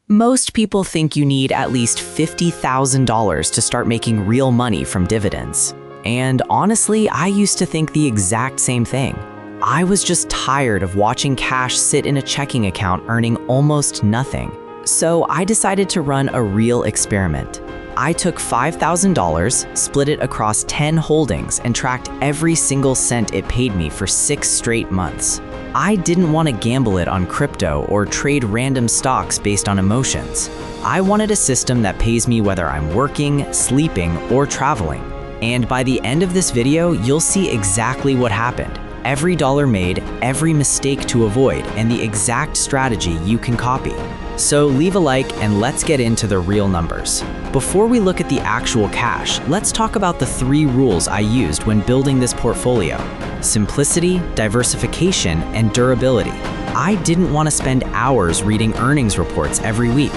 Most people think you need at least $50,000 to start making real money from dividends. And honestly, I used to think the exact same thing. I was just tired of watching cash sit in a checking account earning almost nothing. So I decided to run a real experiment. I took $5,000, split it across 10 holdings, and tracked every single cent it paid me for 6 straight months. I didn't want to gamble it on crypto or trade random stocks based on emotions. I wanted a system that pays me whether I'm working, sleeping, or traveling. And by the end of this video, you'll see exactly what happened. Every dollar made, every mistake to avoid, and the exact strategy you can copy. So leave a like and let's get into the real numbers. Before we look at the actual cash, let's talk about the 3 rules I used when building this portfolio: simplicity, diversification, and durability. I didn't want to spend hours reading earnings reports every week,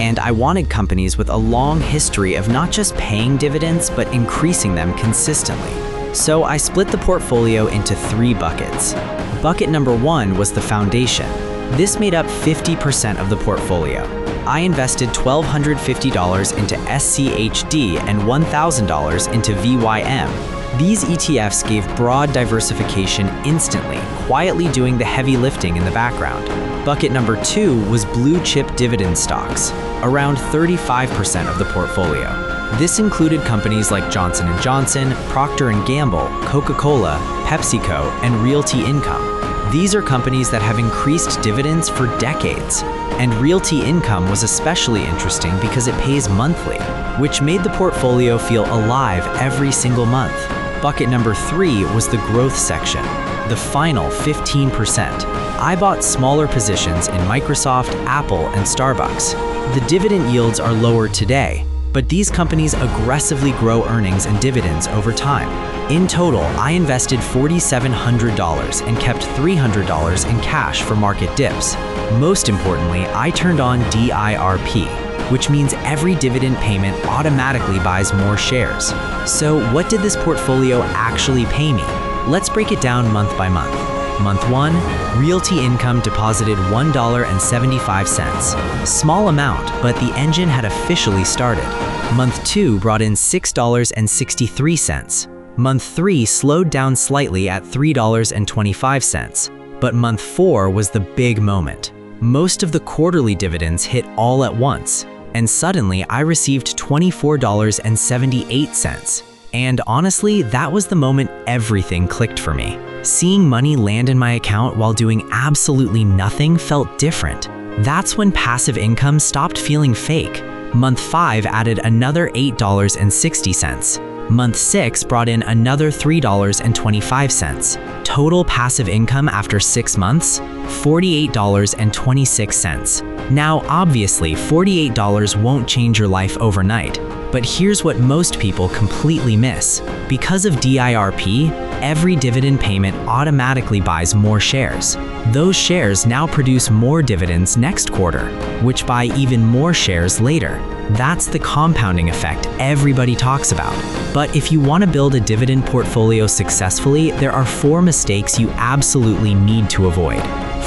and I wanted companies with a long history of not just paying dividends, but increasing them consistently. So I split the portfolio into 3 buckets. Bucket number 1 was the foundation. This made up 50% of the portfolio. I invested $1,250 into SCHD and $1,000 into VYM. These ETFs gave broad diversification instantly, quietly doing the heavy lifting in the background. Bucket number 2 was blue chip dividend stocks, around 35% of the portfolio. This included companies like Johnson & Johnson, Procter & Gamble, Coca-Cola, PepsiCo, and Realty Income. These are companies that have increased dividends for decades. And Realty Income was especially interesting because it pays monthly, which made the portfolio feel alive every single month. Bucket number 3 was the growth section, the final 15%. I bought smaller positions in Microsoft, Apple, and Starbucks. The dividend yields are lower today, but these companies aggressively grow earnings and dividends over time. In total, I invested $4,700 and kept $300 in cash for market dips. Most importantly, I turned on DIRP, which means every dividend payment automatically buys more shares. So what did this portfolio actually pay me? Let's break it down month by month. Month 1, Realty Income deposited $1.75. Small amount, but the engine had officially started. Month 2 brought in $6.63. Month 3 slowed down slightly at $3.25. But month 4 was the big moment. Most of the quarterly dividends hit all at once, and suddenly I received $24.78. And honestly, that was the moment everything clicked for me. Seeing money land in my account while doing absolutely nothing felt different. That's when passive income stopped feeling fake. Month 5 added another $8.60. Month 6 brought in another $3.25. Total passive income after 6 months, $48.26. Now, obviously, $48 won't change your life overnight. But here's what most people completely miss. Because of DIRP, every dividend payment automatically buys more shares. Those shares now produce more dividends next quarter, which buy even more shares later. That's the compounding effect everybody talks about. But if you want to build a dividend portfolio successfully, there are 4 mistakes you absolutely need to avoid.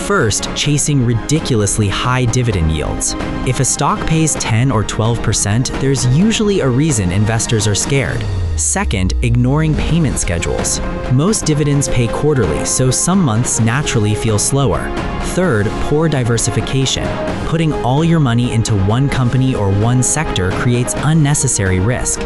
First, chasing ridiculously high dividend yields. If a stock pays 10 or 12%, there's usually a reason investors are scared. Second, ignoring payment schedules. Most dividends pay quarterly, so some months naturally feel slower. Third, poor diversification. Putting all your money into one company or one sector creates unnecessary risk.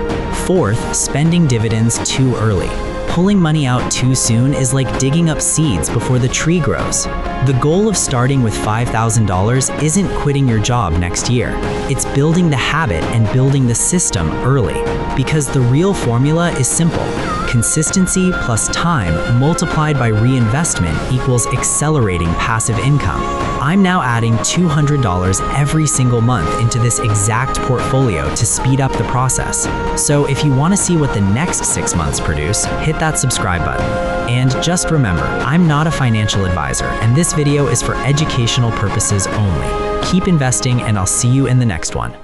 Fourth, spending dividends too early. Pulling money out too soon is like digging up seeds before the tree grows. The goal of starting with $5,000 isn't quitting your job next year. It's building the habit and building the system early. Because the real formula is simple. Consistency plus time multiplied by reinvestment equals accelerating passive income. I'm now adding $200 every single month into this exact portfolio to speed up the process. So if you want to see what the next 6 months produce, hit that subscribe button. And just remember, I'm not a financial advisor, and this video is for educational purposes only. Keep investing, and I'll see you in the next one.